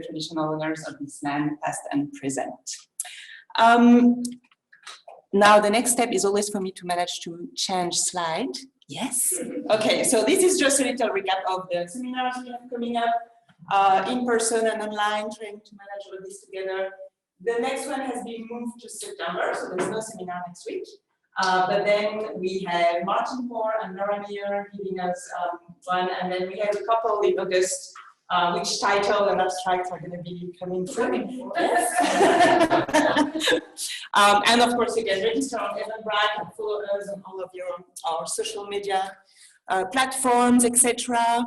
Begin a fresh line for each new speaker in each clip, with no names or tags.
traditional owners of this land, past and present. Now the next step is always for me to manage to change slide. Yes. Okay, so this is just a little recap of the seminars we have coming up, in person and online, trying to manage all of this together. The next one has been moved to September, so there's no seminar next week. But then we have Martin Moore and Laura Meyer giving us one, and then we have a couple in August, which title and abstracts are going to be coming through. And of course, again, register on Eventbrite and follow us on all of our social media platforms, etc.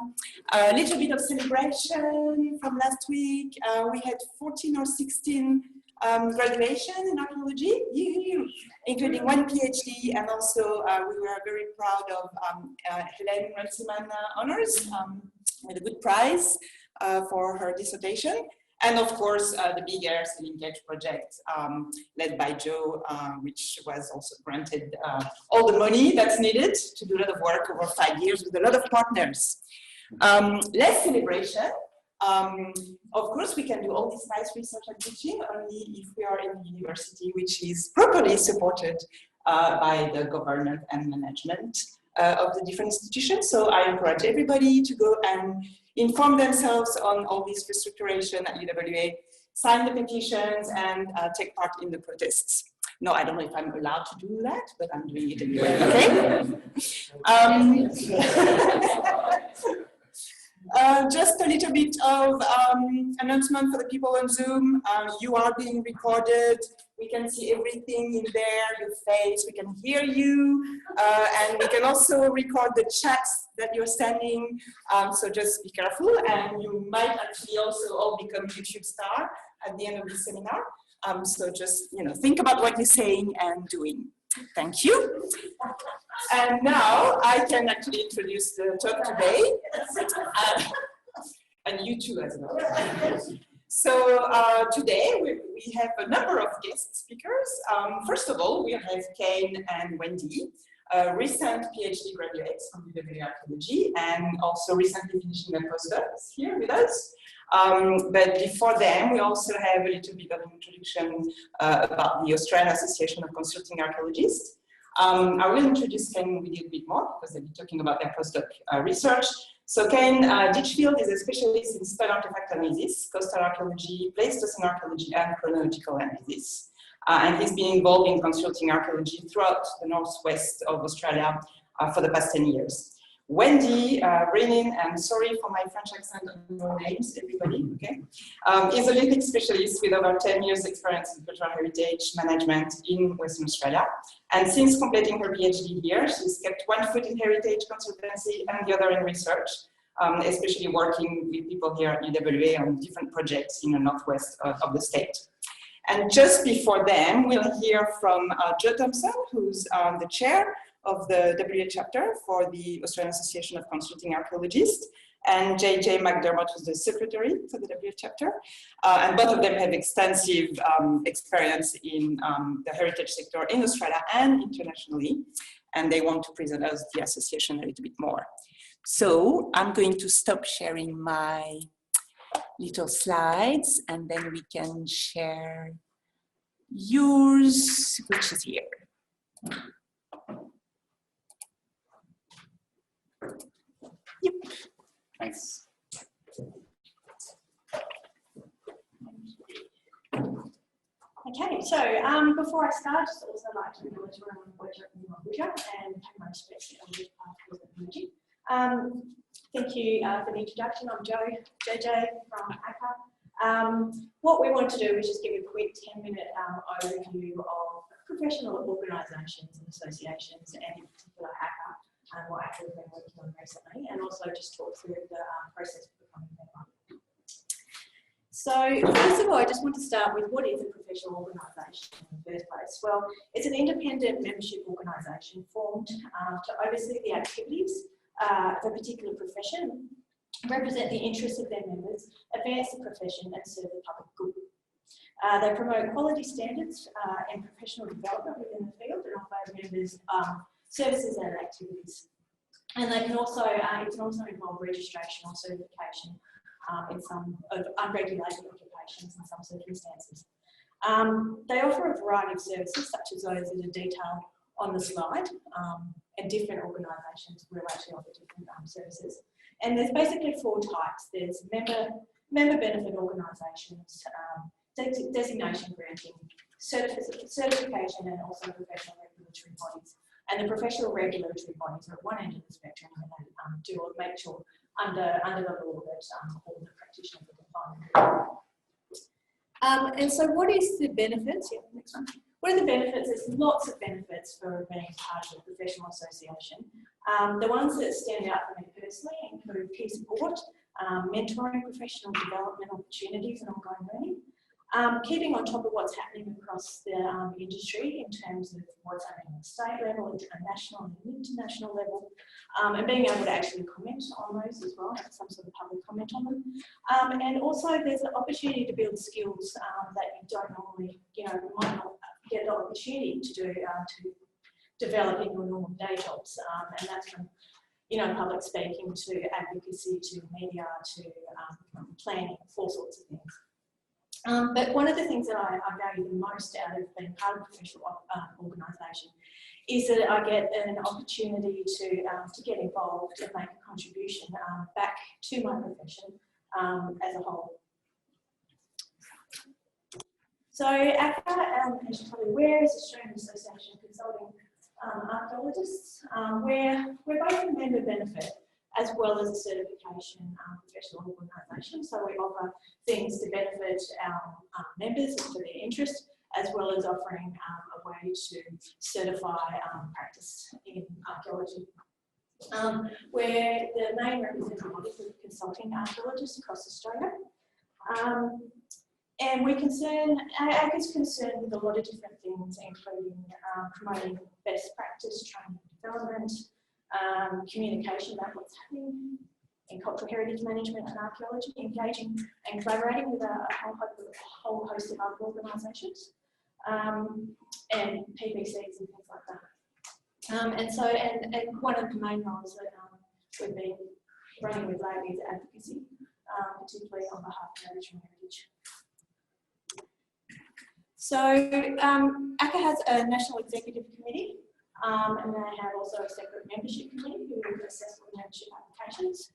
A little bit of celebration from last week. We had 14 or 16 graduation in archaeology, including one PhD, and also we were very proud of Helen Runciman honors with a good prize for her dissertation. And of course, the big air linkage project led by Joe, which was also granted all the money that's needed to do a lot of work over 5 years with a lot of partners. Less celebration. Of course, we can do all this nice research and teaching only if we are in the university, which is properly supported by the government and management of the different institutions. So I encourage everybody to go and inform themselves on all this restructuration at UWA, sign the petitions, and take part in the protests. No, I don't know if I'm allowed to do that, but I'm doing it anyway, okay? Just a little bit of announcement for the people on Zoom. You are being recorded. We can see everything in there, your face, we can hear you, and we can also record the chats that you're sending, so just be careful, and you might actually also all become YouTube star at the end of the seminar. So just, think about what you're saying and doing. Thank you. And now I can actually introduce the talk today, and you too as well. So today we have a number of guest speakers. First of all, we have Kane and Wendy, recent PhD graduates from UWA Archaeology, and also recently finishing their postdocs here with us. But before them, we also have a little bit of an introduction about the Australian Association of Consulting Archaeologists. I will introduce Kane with you a bit more because they'll be talking about their postdoc research. So Kane Ditchfield is a specialist in stone artifact analysis, coastal archaeology, Pleistocene archaeology, and chronological analysis. And he's been involved in consulting archaeology throughout the northwest of Australia for the past 10 years. Wendy Reynen, and sorry for my French accent on your names, everybody, okay, is a Olympic specialist with over 10 years experience in cultural heritage management in Western Australia. And since completing her PhD here, she's kept one foot in heritage consultancy and the other in research, especially working with people here at UWA on different projects in the northwest of the state. And just before them, we'll hear from Joe Thomson, who's the chair of the WA chapter for the Australian Association of Consulting Archaeologists, and McDermott, who's the secretary for the WA chapter. And both of them have extensive experience in the heritage sector in Australia and internationally, and they want to present us the association a little bit more. So I'm going to stop sharing my little slides, and then we can share yours, which is here. Yep.
Thanks.
Okay, so before I start, I'd also like to acknowledge where I'm working and pay my respects to elders past, present, emerging. Thank you for the introduction. I'm JJ from AACAI. What we want to do is just give a quick 10-minute overview of professional organisations and associations, and in particular AACAI, and what AACAI has been working on recently, and also just talk through the process of becoming a member. So first of all, I just want to start with what is a professional organisation in the first place. Well, it's an independent membership organisation formed to oversee the activities of a particular profession, represent the interests of their members, advance the profession, and serve the public good. They promote quality standards and professional development within the field, and offer members services and activities. And they can also, it can also involve registration or certification in some of unregulated occupations in some circumstances. They offer a variety of services such as those that are detailed on the slide, and different organisations will actually offer different services. And there's basically 4 types. There's member benefit organisations, designation granting, certification, and also professional regulatory bodies. And the professional regulatory bodies are at one end of the spectrum, and they do make sure under the law that all the practitioners are defined. And so what is the benefits? Yeah, next one. What are the benefits? There's lots of benefits for being part of a professional association. The ones that stand out for me personally include peer support, mentoring, professional development opportunities and ongoing learning, keeping on top of what's happening across the industry in terms of what's happening at the state level, at national and international level, and being able to actually comment on those as well, have some sort of public comment on them. And also there's the opportunity to build skills that you don't normally, might not get the opportunity to do, to develop in your normal day jobs. And that's from, public speaking to advocacy to media to planning, all sorts of things. But one of the things that I value the most out of being part of a professional organisation is that I get an opportunity to get involved and make a contribution back to my profession as a whole. So AACAI, as you're probably aware, is Australian Association of Consulting Archaeologists. We're both a member benefit as well as a certification professional organisation. So we offer things to benefit our members and for their interest, as well as offering a way to certify practice in archaeology. We're the main representative body for consulting archaeologists across Australia. And AACAI is concerned with a lot of different things, including promoting best practice, training and development, communication about what's happening in cultural heritage management and archaeology, engaging and collaborating with a whole host of other organisations, and PBCs and things like that. And one of the main roles that we've been running with lately is advocacy, particularly on behalf of Aboriginal heritage. So AACAI has a National Executive Committee, and they have also a separate membership committee who assess all membership applications.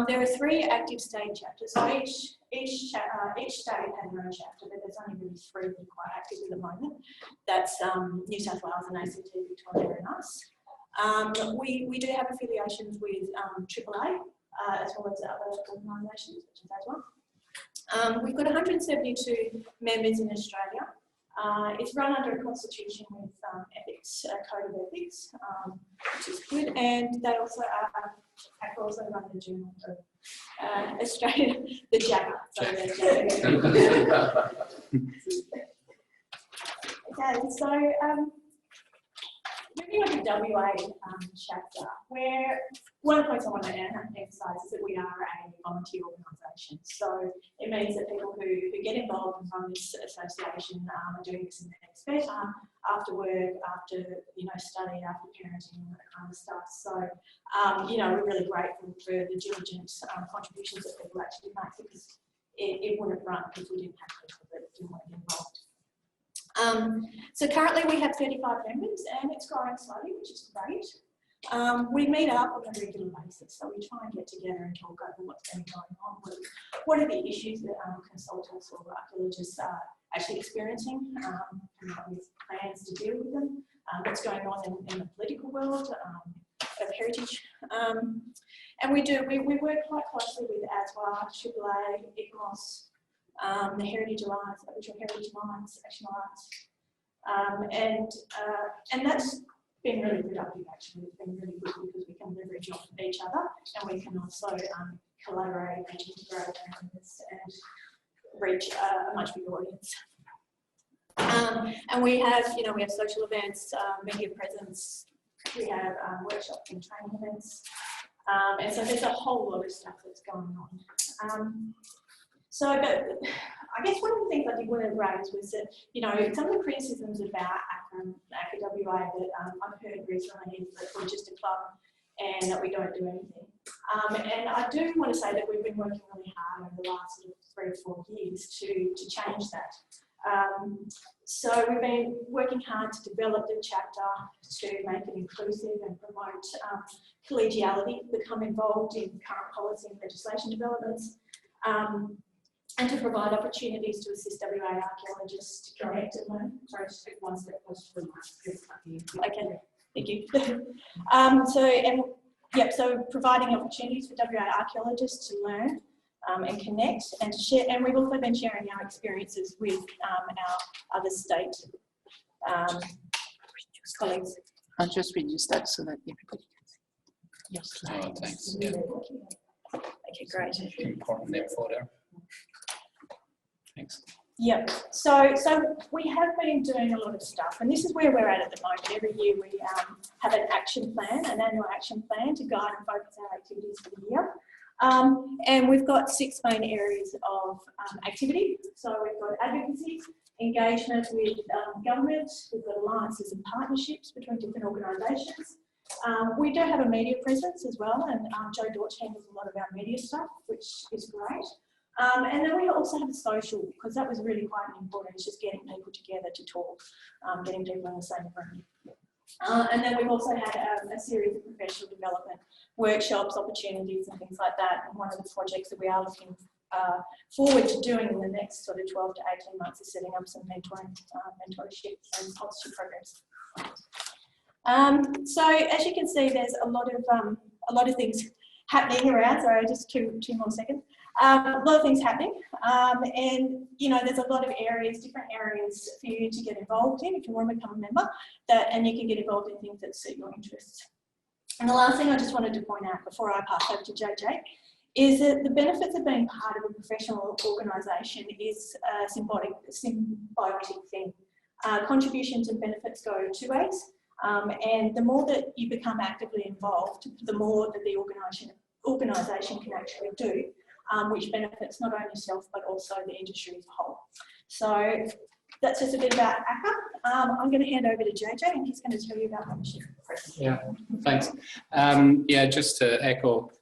There are 3 active state chapters, so each state has their own chapter, but there's only really 3 that are quite active at the moment. That's New South Wales and ACT, Victoria and us. We do have affiliations with AAA, as well as other organisations such as ASWA. We've got 172 members in Australia. It's run under a constitution with ethics, a code of ethics, which is good. And they also run the Journal of Australia, the JAGA. Okay, so moving on to WA chapter, where one of the points I want to emphasise is that we are a volunteer organisation. So it means that people who get involved and run this association are doing this in their spare time, after work, after study, after parenting, and that kind of stuff. So we're really grateful for the diligent contributions that people actually make, because it wouldn't run if we didn't have people that didn't want to get involved. So currently we have 35 members and it's growing slowly, which is great. We meet up on a regular basis, so we try and get together and talk over what's been going on, what are the issues that consultants or archaeologists are actually experiencing, come up with plans to deal with them, what's going on in the political world of heritage. And we work quite closely with ASWA, AAA, ICMOS, the Heritage Alliance, Aboriginal Heritage Alliance, Action Alliance, and that's been really productive actually. It's been really good because we can leverage off of each other, and we can also collaborate and integrate and reach a much bigger audience. And we have social events, media presence, we have workshops and training events, and so there's a whole lot of stuff that's going on. But I guess one of the things I did want to raise was that, some of the criticisms about AACAI WA that I've heard recently is that we're just a club and that we don't do anything. And I do want to say that we've been working really hard over the last sort of 3 or 4 years to change that. So we've been working hard to develop the chapter to make it inclusive and promote collegiality, become involved in current policy and legislation developments, and to provide opportunities to assist WA archaeologists to connect and learn.
Sorry, just take one step closer to the mic.
Okay, thank you. So providing opportunities for WA archaeologists to learn and connect and to share, and we've also been sharing our experiences with our other state colleagues.
I'll just reduce that so that everybody can see your slide.
Oh, thanks. Yeah.
Okay, great.
Important info there. Thanks.
Yep. So we have been doing a lot of stuff, and this is where we're at the moment. Every year we have an action plan, an annual action plan to guide and focus our activities for the year. And we've got 6 main areas of activity. So we've got advocacy, engagement with government, we've got alliances and partnerships between different organisations. We do have a media presence as well, and Joe Dortch handles a lot of our media stuff, which is great. And then we also have a social, because that was really quite important, it's just getting people together to talk, getting people in the same room. And then we've also had a series of professional development workshops, opportunities and things like that. And one of the projects that we are looking forward to doing in the next sort of 12 to 18 months is setting up some mentorship and sponsorship programs. So as you can see, there's a lot of things happening around. Sorry, just two more seconds. A lot of things happening, and there's a lot of areas, different areas for you to get involved in if you want to become a member. And you can get involved in things that suit your interests. And the last thing I just wanted to point out before I pass over to JJ is that the benefits of being part of a professional organisation is a symbiotic thing. Contributions and benefits go 2 ways, and the more that you become actively involved, the more that the organisation can actually do. Which benefits not only yourself but also the industry as a whole. So that's just a bit about AACA. I'm going to hand over to JJ and he's going to tell you about membership.
Yeah, thanks. Just to echo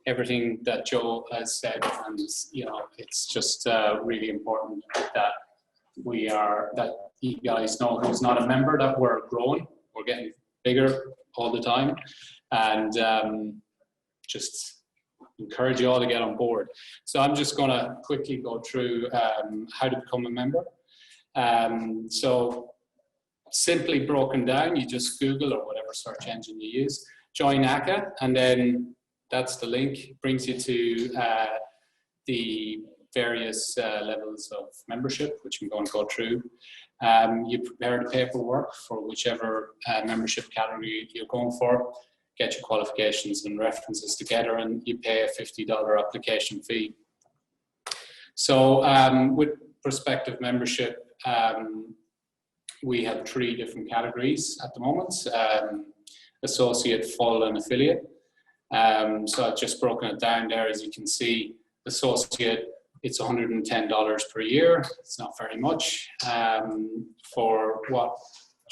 everything that Joe has said, and it's just really important that that you guys know who's not a member, that we're growing, we're getting bigger all the time, and just encourage you all to get on board. So I'm just going to quickly go through how to become a member. So simply broken down, you just Google or whatever search engine you use, join AACA, and then that's the link, brings you to the various levels of membership, which I'm going to go through. You prepare the paperwork for whichever membership category you're going for, get your qualifications and references together, and you pay a $50 application fee. So with prospective membership, we have 3 different categories at the moment, associate, full and affiliate. So I've just broken it down there. As you can see, associate, it's $110 per year. It's not very much. For what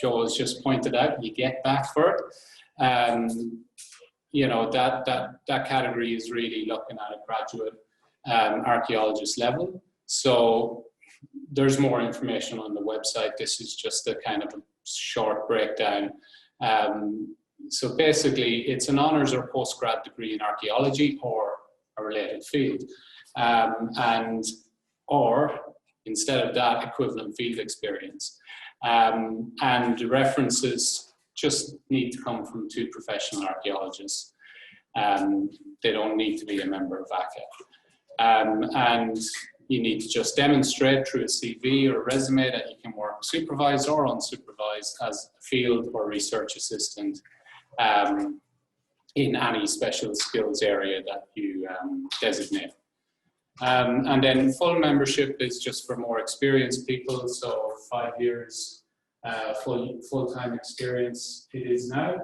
Joe has just pointed out, you get back for it. That category is really looking at a graduate archaeologist level. So there's more information on the website. This is just a kind of a short breakdown. So basically, it's an honours or postgrad degree in archaeology or a related field, or instead of that, equivalent field experience. And the references just need to come from 2 professional archaeologists. They don't need to be a member of AACA. And you need to just demonstrate through a CV or a resume that you can work supervised or unsupervised as a field or research assistant in any special skills area that you designate. And then full membership is just for more experienced people, so 5 years full-time experience it is now,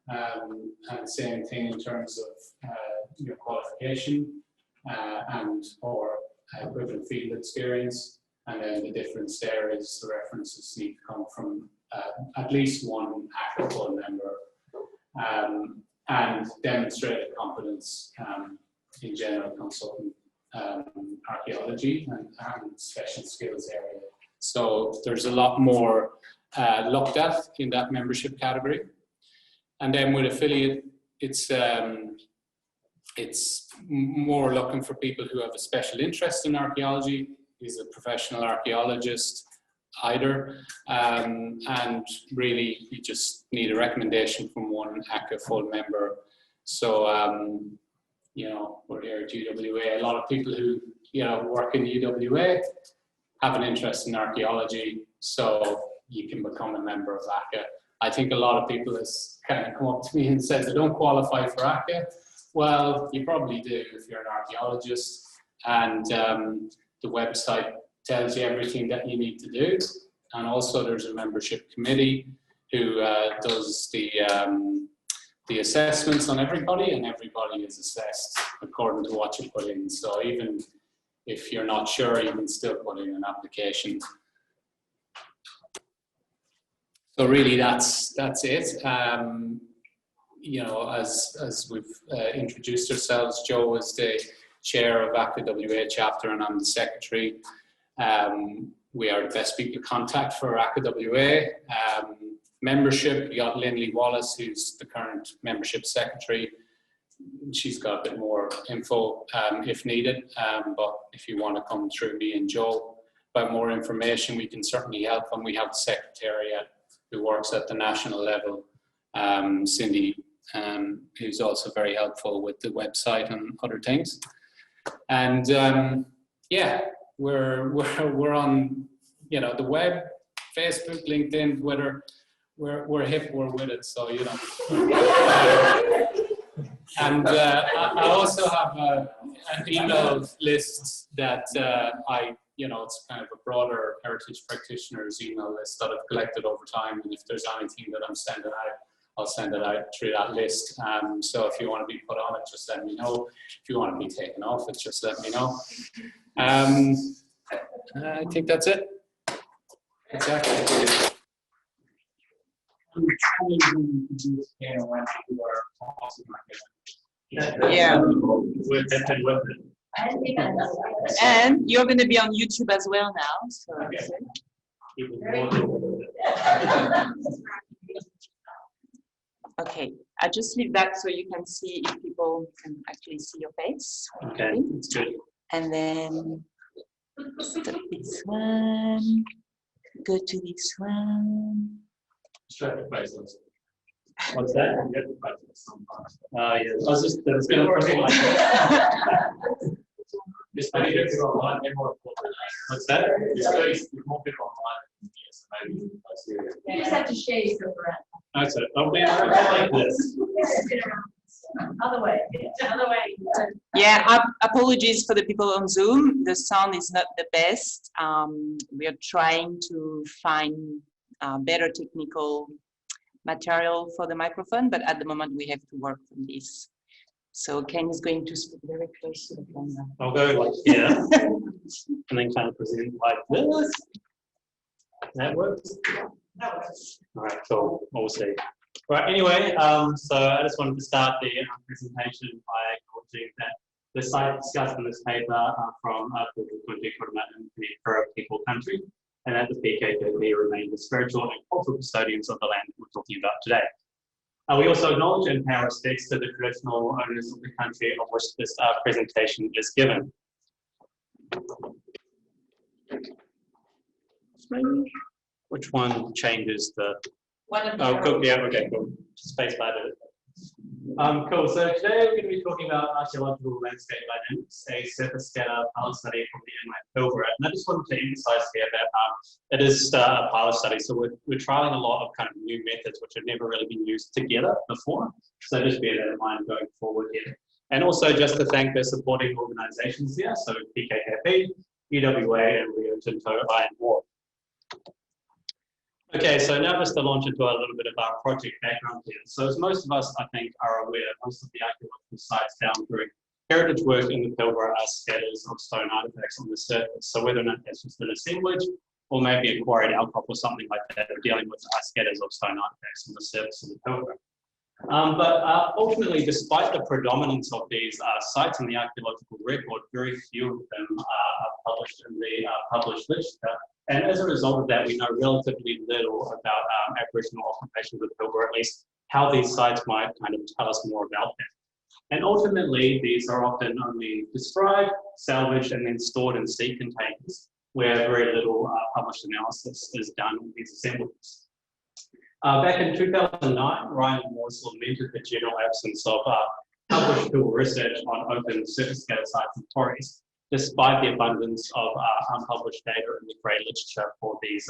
and the same thing in terms of your qualification and or equivalent field experience. And then the difference there is the references need to come from at least 1 AACA full member. and demonstrated competence in general consultant archaeology and special skills area. So there's a lot more looked at in that membership category. And then with affiliate, it's more looking for people who have a special interest in archaeology, is a professional archaeologist either, and really you just need a recommendation from one AACA full member. So, you know, we're here at UWA. A lot of people who, you know, work in UWA have an interest in archaeology, so you can become a member of AACA. I think a lot of people have kind of come up to me and said they don't qualify for AACA. Well, you probably do if you're an archaeologist, and the website tells you everything that you need to do. And also there's a membership committee who does the assessments on everybody, and everybody is assessed according to what you put in. So even if you're not sure, you can still put in an application. So really that's it. You know, as we've introduced ourselves, Joe is the chair of AACAI WA chapter and I'm the secretary. We are the best people to contact for AACAI WA. Membership, you got Lindley Wallace, who's the current membership secretary. She's got a bit more info if needed, but if you want to come through me and Joe about more information, we can certainly help. And we have the secretariat who works at the national level, Cindy, who's also very helpful with the website and other things. And yeah, we're on, you know, the web, Facebook, LinkedIn, Twitter. We're hip, we're with it, so you know. And I also have an email list that you know, it's kind of a broader heritage practitioners email list that I've collected over time. And if there's anything that I'm sending out, I'll send it out through that list. So if you want to be put on it, just let me know. If you want to be taken off it, just let me know. I think that's it. Exactly.
Yeah. And you're going to be on YouTube as well now. So. Okay, I just leave that so you can see if people can actually see your face.
Okay, that's good.
And then stop this one, go to this one.
What's that? Yeah, I was just going to put it like that. What's that? More people online. Yes, maybe.
You just have to share yourself around.
Okay, I'll be like this.
Other way. Other way.
Yeah, apologies for the people on Zoom. The sound is not the best. We are trying to find better technical material for the microphone, but at the moment we have to work on this. So Kane is going to speak very close to the camera.
I'll go like here, and then kind of present like this. That works? That works. All right, cool. We'll see. Right, anyway, so I just wanted to start the presentation by acknowledging that the site discussed in this paper from Kunti, Kurrama, and Pinikura people country, and that the PKKP remain the spiritual and cultural custodians of the land we're talking about today. We also acknowledge and pay our respects to the traditional owners of the country of which this presentation is given. Which one changes the... Oh, cool. Yeah, okay, cool. Spacebar did it. Cool. So today we're going to be talking about archaeological landscape dynamics, a surface scatter pilot study from the inland Pilbara. And I just wanted to emphasize here that it is a pilot study, so we're trialing a lot of kind of new methods which have never really been used together before. So just bear that in mind going forward here. And also just to thank the supporting organisations here, so PKKP, UWA, and Rio Tinto Iron Ore. Okay, so now just to launch into a little bit of our project background here. So as most of us, I think, are aware, most of the archaeological sites found during heritage work in the Pilbara are scatters of stone artefacts on the surface. So whether or not that's just an assemblage, or maybe a quarried outcrop or something like that, we're dealing with scatters of stone artefacts on the surface of the Pilbara. Ultimately, despite the predominance of these sites in the archaeological record, very few of them are published in the published literature. And as a result of that, we know relatively little about Aboriginal occupations of Pilbara, at least how these sites might kind of tell us more about them. And ultimately, these are often only described, salvaged, and then stored in sea containers, where very little published analysis is done on these assemblages. Back in 2009, Reynan lamented the general absence of published field research on open surface scale sites and quarries, despite the abundance of unpublished data in the great literature for these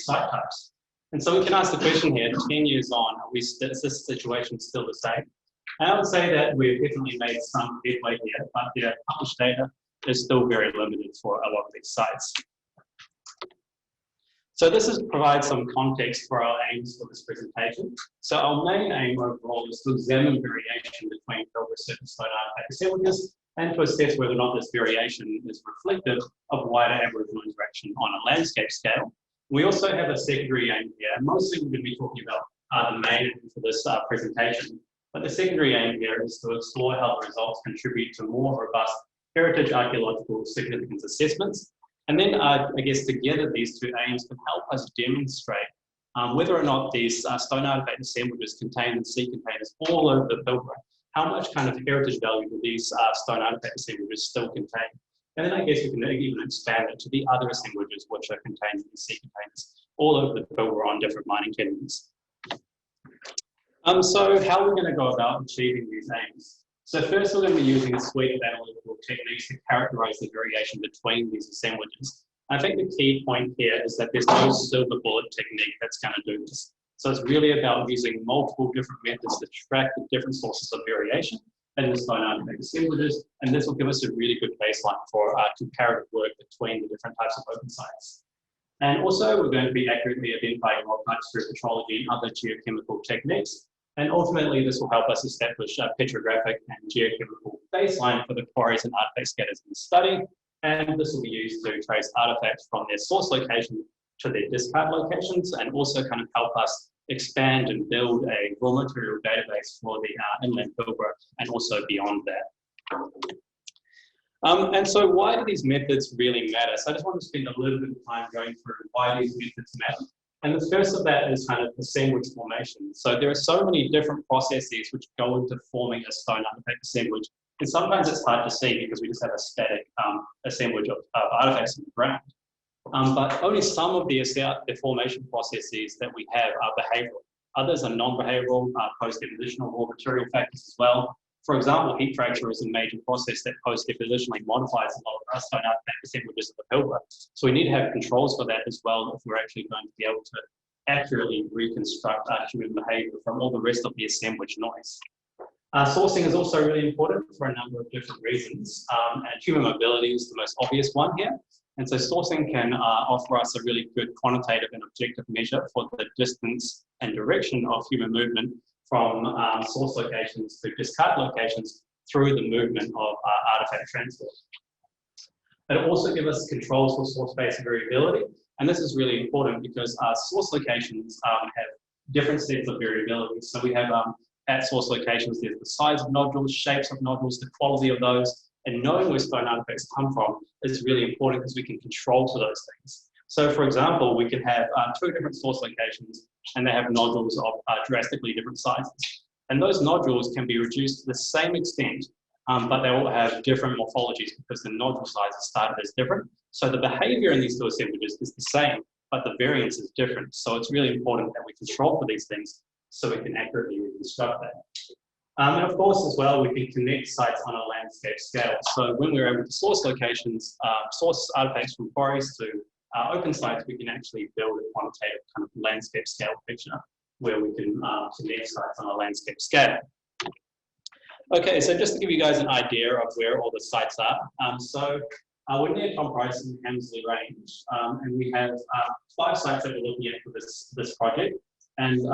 site types. And so we can ask the question here, 10 years on, is this situation still the same? And I would say that we've definitely made some headway here, but the published data is still very limited for a lot of these sites. So this provides some context for our aims for this presentation. So our main aim overall is to examine variation between Pilbara surface stone artefact assemblages and to assess whether or not this variation is reflective of wider Aboriginal interaction on a landscape scale. We also have a secondary aim here, and mostly we're going to be talking about the main aim for this presentation. But the secondary aim here is to explore how the results contribute to more robust heritage archaeological significance assessments. And then I guess together these two aims can help us demonstrate whether or not these stone artefact assemblages contained in sea containers all over the Pilbara, how much kind of heritage value do these stone artefact assemblages still contain? And then I guess we can even expand it to the other assemblages which are contained in sea containers all over the Pilbara on different mining tenements. So how are we going to go about achieving these aims? So first we're going to be using a suite of analytical techniques to characterize the variation between these assemblages. I think the key point here is that there's no silver bullet technique that's going to do this. So it's really about using multiple different methods to track the different sources of variation in the stone artefact assemblages, and this will give us a really good baseline for comparative work between the different types of open sites. And also we're going to be accurately identifying rock types through petrology and other geochemical techniques. And ultimately, this will help us establish a petrographic and geochemical baseline for the quarries and artefact scatters in the study. And this will be used to trace artifacts from their source location to their discard locations, and also kind of help us expand and build a raw material database for the inland Pilbara and also beyond that. And so why do these methods really matter? So I just want to spend a little bit of time going through why these methods matter. And the first of that is kind of assemblage formation. So there are so many different processes which go into forming a stone artefact assemblage. And sometimes it's hard to see because we just have a static assemblage of artifacts in the ground. But only some of the formation processes that we have are behavioral. Others are non-behavioral, post-depositional raw material factors as well. For example, heat fracture is a major process that post-depositionally modifies a lot of our stone artefact assemblages of the Pilbara. So we need to have controls for that as well if we're actually going to be able to accurately reconstruct human behavior from all the rest of the assemblage noise. Sourcing is also really important for a number of different reasons, and human mobility is the most obvious one here. And so sourcing can offer us a really good quantitative and objective measure for the distance and direction of human movement from source locations to discard locations through the movement of artifact transport. It'll also give us controls for source-based variability, and this is really important because source locations have different sets of variability. So we have at source locations, there's the size of nodules, shapes of nodules, the quality of those, and knowing where stone artifacts come from is really important because we can control to those things. So for example, we can have two different source locations and they have nodules of drastically different sizes. And those nodules can be reduced to the same extent, but they all have different morphologies because the nodule sizes started as different. So the behavior in these two assemblages is the same, but the variance is different. So it's really important that we control for these things so we can accurately reconstruct that. And of course, as well, we can connect sites on a landscape scale. So when we're able to source locations, source artifacts from quarries to open sites, we can actually build a quantitative kind of landscape scale picture where we can connect sites on a landscape scale. Okay, so just to give you guys an idea of where all the sites are. We're near Tom Price in Hamsley Range, and we have 5 sites that we're looking at for this project. And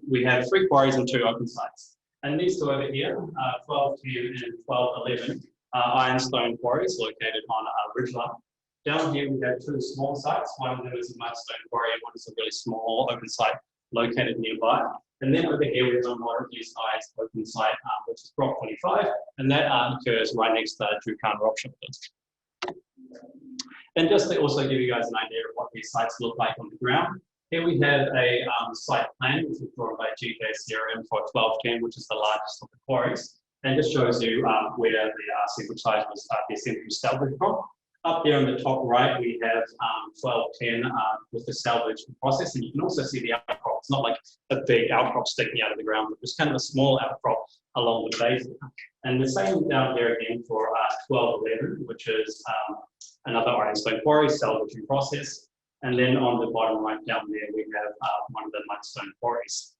we have 3 quarries and 2 open sites. And these two over here, 1210 and 1211, ironstone quarries located on Ridgeline. Down here we have 2 small sites. One of them is a mudstone quarry and one is a really small open site located nearby. And then over here, we have a moderately sized open site, which is Rock 25, and that occurs right next to Drukan rock shelter. And just to also give you guys an idea of what these sites look like on the ground, here we have a site plan, which was drawn by GKCRM for 1210, which is the largest of the quarries, and just shows you where the assemblage site was the assembly salvage from. Up there on the top right, we have 1210 with the salvage process, and you can also see the outcrop. It's not like a big outcrop sticking out of the ground, but just kind of a small outcrop along the base. And the same down there again for 1211, which is another ironstone quarry, salvaging process. And then on the bottom right down there, we have one of the mudstone quarries.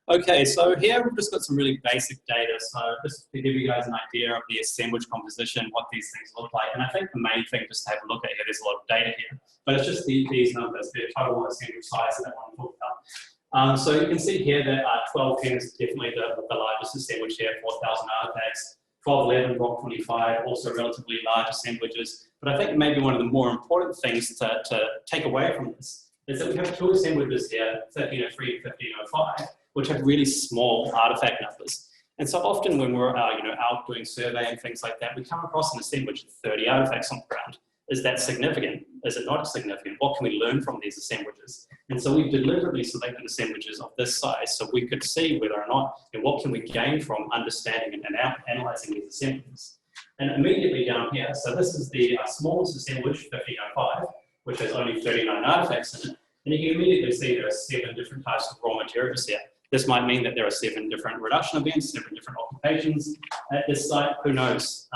Okay, so here we've just got some really basic data. So just to give you guys an idea of the assemblage composition, what these things look like. And I think the main thing just to have a look at here, there's a lot of data here, but it's just these numbers, the total assemblage size that I want to talk about. So you can see here that 1210 is definitely the largest assemblage here, 4,000 artifacts. 1211, Rock 25, also relatively large assemblages. But I think maybe one of the more important things to take away from this is that we have two assemblages here, 1303 and 1505, which have really small artifact numbers. And so often when we're out doing survey and things like that, we come across an assemblage of 30 artifacts on the ground. Is that significant? Is it not significant? What can we learn from these assemblages? And so we've deliberately selected assemblages of this size so we could see whether or not, and what can we gain from understanding and analysing these assemblages. And immediately down here, so this is the smallest assemblage, 1505, which has only 39 artifacts in it. And you can immediately see there are 7 different types of raw materials here. This might mean that there are 7 different reduction events, 7 different occupations at this site, who knows?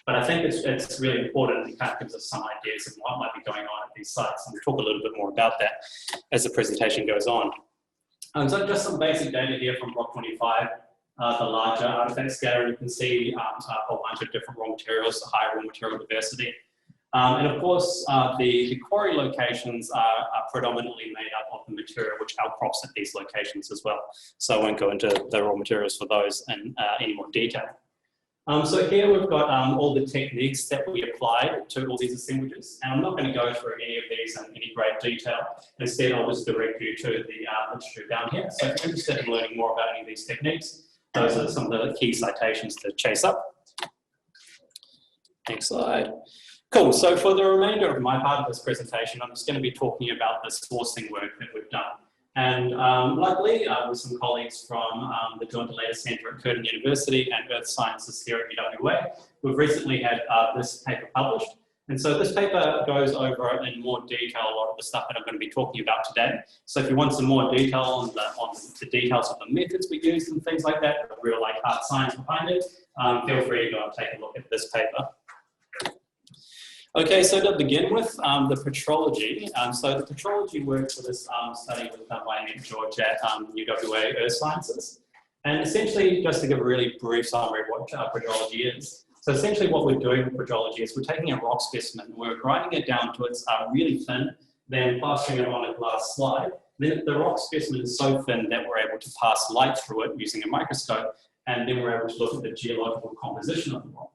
But I think it's really important. It kind of gives us some ideas of what might be going on at these sites. And we'll talk a little bit more about that as the presentation goes on. So just some basic data here from Rock 25, the larger artifact scatter. You can see a whole bunch of different raw materials, the high raw material diversity. And of course, the quarry locations are predominantly made up of the material which outcrops at these locations as well. So I won't go into the raw materials for those in any more detail. So here we've got all the techniques that we applied to all these assemblages. And I'm not going to go through any of these in any great detail. Instead, I'll just direct you to the literature down here. So if you're interested in learning more about any of these techniques, those are some of the key citations to chase up. Next slide. Cool, so for the remainder of my part of this presentation, I'm just going to be talking about the sourcing work that we've done. And luckily, with some colleagues from the Joint Data Centre at Curtin University and Earth Sciences here at UWA, we've recently had this paper published. And so this paper goes over in more detail a lot of the stuff that I'm going to be talking about today. So if you want some more detail on the details of the methods we used and things like that, the real hard science behind it, feel free to go and take a look at this paper. Okay, so to begin with, the Petrology. So the Petrology work for this study was done by Nick George at UWA Earth Sciences. And essentially, just to give a really brief summary of what Petrology is. So essentially what we're doing with Petrology is we're taking a rock specimen, we're grinding it down to its really thin, then plastering it on a glass slide. Then the rock specimen is so thin that we're able to pass light through it using a microscope, and then we're able to look at the geological composition of the rock.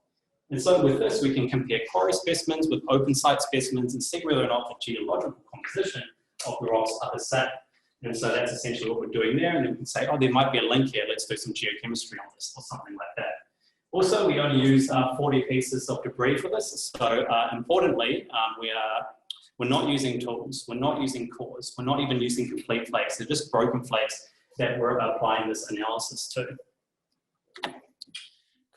And so with this, we can compare quarry specimens with open site specimens and see whether or not the geological composition of the rocks are the same. And so that's essentially what we're doing there. And then we can say, oh, there might be a link here. Let's do some geochemistry on this or something like that. Also, we only use 40 pieces of debris for this. So importantly, we're not using tools. We're not using cores. We're not even using complete flakes. They're just broken flakes that we're applying this analysis to.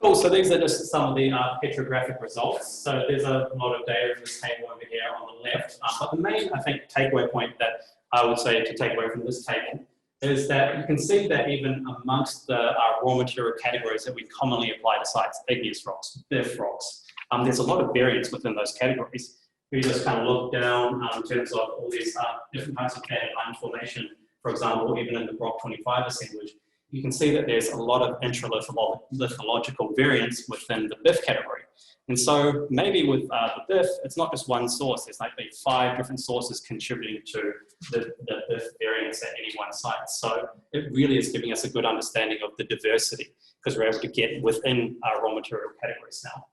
Cool, so these are just some of the petrographic results. So there's a lot of data in this table over here on the left. But the main, I think, takeaway point that I would say to take away from this table is that you can see that even amongst the raw material categories that we commonly apply to sites, igneous rocks, BIF rocks, there's a lot of variance within those categories. We just kind of look down in terms of all these different types of banded iron formation. For example, even in the Rock 25 assemblage, you can see that there's a lot of intralithological variance within the BIF category. And so maybe with the BIF, it's not just one source, there's like 5 different sources contributing to the BIF variance at any one site. So it really is giving us a good understanding of the diversity because we're able to get within our raw material categories now.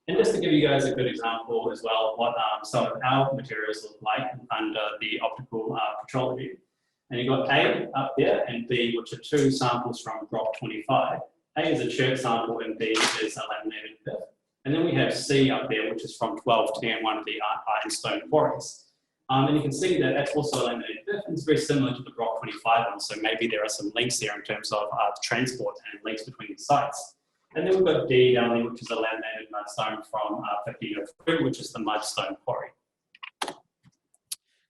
And just to give you guys a good example as well of what some of our materials look like under the optical petrology. And you've got A up there and B, which are two samples from Rock 25. A is a chert sample and B is a laminated pit. And then we have C up there, which is from 1210, one of the ironstone quarries. And you can see that that's also a laminated pit, and it's very similar to the Rock 25 one, so maybe there are some links there in terms of transport and links between these sites. And then we've got D down there, which is a laminated mudstone from 1503, which is the mudstone quarry.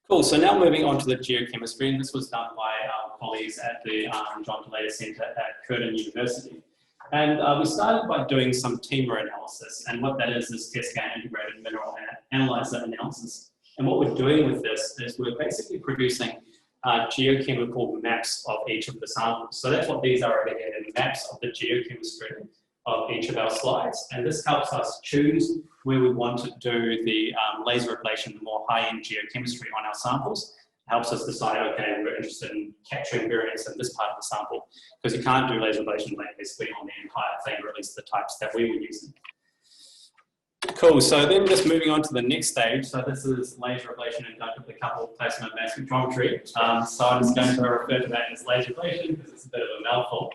Cool, so now moving on to the geochemistry, and this was done by our colleagues at the John DeLater Centre at Curtin University. And we started by doing some TEMA analysis, and what that is test scan integrated mineral analyzer analysis. And what we're doing with this is we're basically producing geochemical maps of each of the samples. So that's what these are over here, maps of the geochemistry of each of our slides. And this helps us choose where we want to do the laser ablation, the more high-end geochemistry on our samples. It helps us decide, okay, we're interested in capturing variance in this part of the sample, because you can't do laser ablation basically on the entire thing, or at least the types that we were using. Cool, so then just moving on to the next stage. So this is laser ablation inductive decoupled plasma mass spectrometry. So I'm just going to refer to that as laser ablation because it's a bit of a mouthful.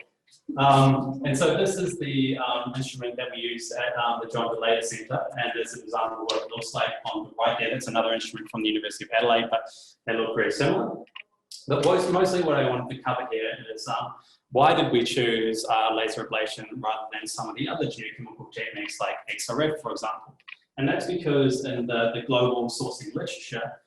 And so this is the instrument that we use at the John DeLater Centre, and this is an example of what it looks like on the right there. It's another instrument from the University of Adelaide, but they look very similar. But mostly what I wanted to cover here is why did we choose laser ablation rather than some of the other geochemical techniques like XRF, for example? And that's because in the global sourcing literature,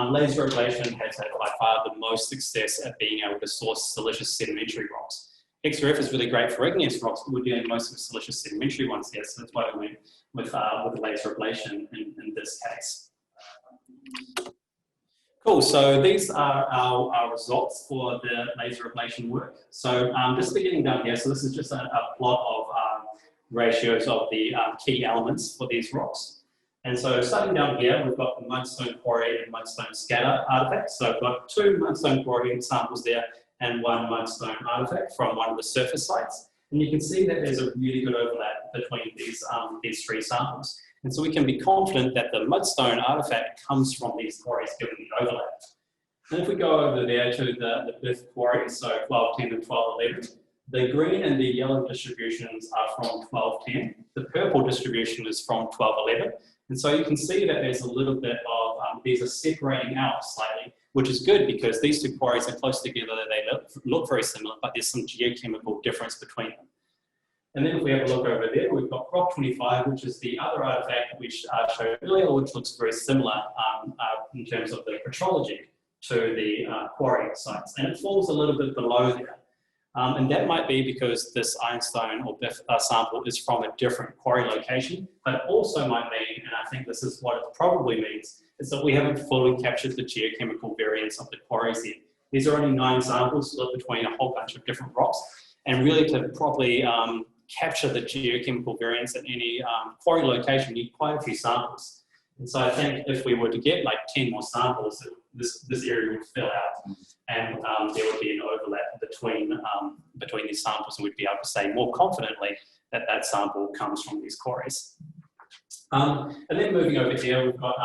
laser ablation has had by far the most success at being able to source silicious sedimentary rocks. XRF is really great for igneous rocks, but we're doing most of the silicious sedimentary ones here, so that's why we went with laser ablation in this case. Cool, so these are our results for the laser ablation work. So just beginning down here, so this is just a plot of ratios of the key elements for these rocks. And so starting down here, we've got the mudstone quarry and mudstone scatter artifacts. So I've got two mudstone quarry samples there and one mudstone artifact from one of the surface sites. And you can see that there's a really good overlap between these three samples. And so we can be confident that the mudstone artifact comes from these quarries given the overlap. And if we go over there to the Bith quarry, so 1210 and 1211, the green and the yellow distributions are from 1210. The purple distribution is from 1211. And so you can see that there's a little bit of, these are separating out slightly, which is good because these two quarries are close together, they look very similar, but there's some geochemical difference between them. And then if we have a look over there, we've got Rock 25, which is the other artifact which I showed earlier, which looks very similar in terms of the Petrology to the quarry sites. And it falls a little bit below there. And that might be because this ironstone or sample is from a different quarry location, but it also might mean, and I think this is what it probably means, is that we haven't fully captured the geochemical variance of the quarries here. These are only 9 samples split between a whole bunch of different rocks, and really to properly capture the geochemical variance at any quarry location, you need quite a few samples. And so I think if we were to get like 10 more samples, this area would fill out, and there would be an overlap between these samples, and we'd be able to say more confidently that that sample comes from these quarries. And then moving over here, we've got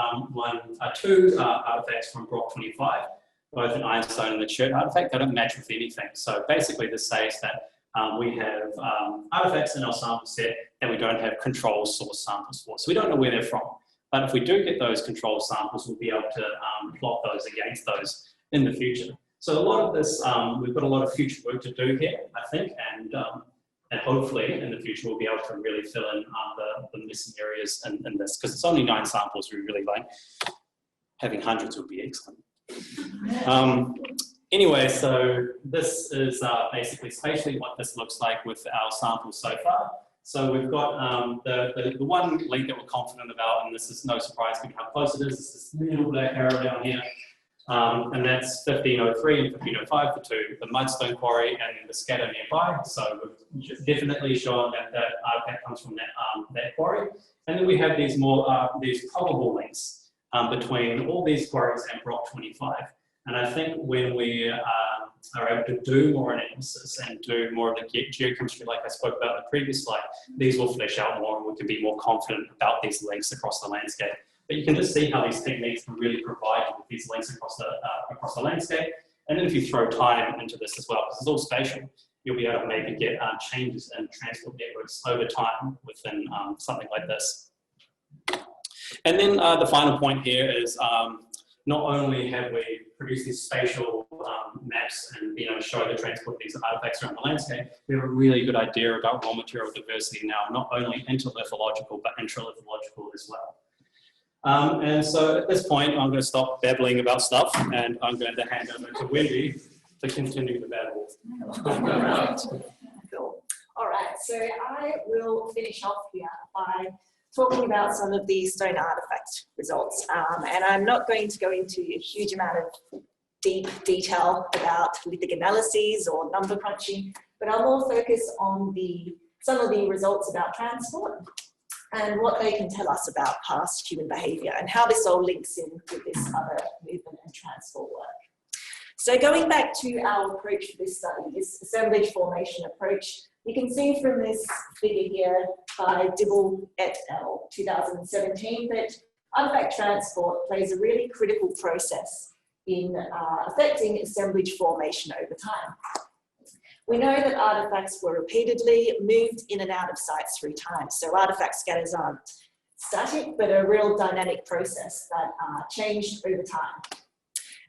two artifacts from Rock 25, both an ironstone and the chert artifact. They don't match with anything. So basically this says that we have artifacts in our sample set that we don't have control source samples for. So we don't know where they're from. But if we do get those control samples, we'll be able to plot those against those in the future. So a lot of this, we've got a lot of future work to do here, I think, and hopefully in the future we'll be able to really fill in the missing areas in this, because it's only 9 samples we really like. Having hundreds would be excellent. Anyway, so this is basically spatially what this looks like with our samples so far. So we've got the one link that we're confident about, and this is no surprise given how close it is. It's this little black arrow down here, and that's 1503 and 1505, the mudstone quarry and the scatter nearby. So we've definitely shown that that comes from that quarry. And then we have these these probable links between all these quarries and Rock 25. And I think when we are able to do more analysis and do more of the geochemistry like I spoke about in the previous slide, these will flesh out more and we can be more confident about these links across the landscape. But you can just see how these techniques can really provide you with these links across the landscape. And then if you throw time into this as well, because it's all spatial, you'll be able to maybe get changes in transport networks over time within something like this. And then the final point here is not only have we produced these spatial maps and been able to show the transport of these artifacts around the landscape, we have a really good idea about raw material diversity now, not only interlithological, but intralithological as well. And so at this point, I'm going to stop babbling about stuff, and I'm going to hand over to Wendy to continue the babble.
Cool. All right, so I will finish off here by talking about some of the stone artifact results. And I'm not going to go into a huge amount of deep detail about lithic analyses or number crunching, but I'll more focus on some of the results about transport and what they can tell us about past human behaviour and how this all links in with this other movement and transport work. So going back to our approach for this study, this assemblage formation approach, you can see from this figure here by Dibble et al. 2017 that artefact transport plays a really critical process in affecting assemblage formation over time. We know that artefacts were repeatedly moved in and out of sites through time. So artefact scatters aren't static, but a real dynamic process that changed over time.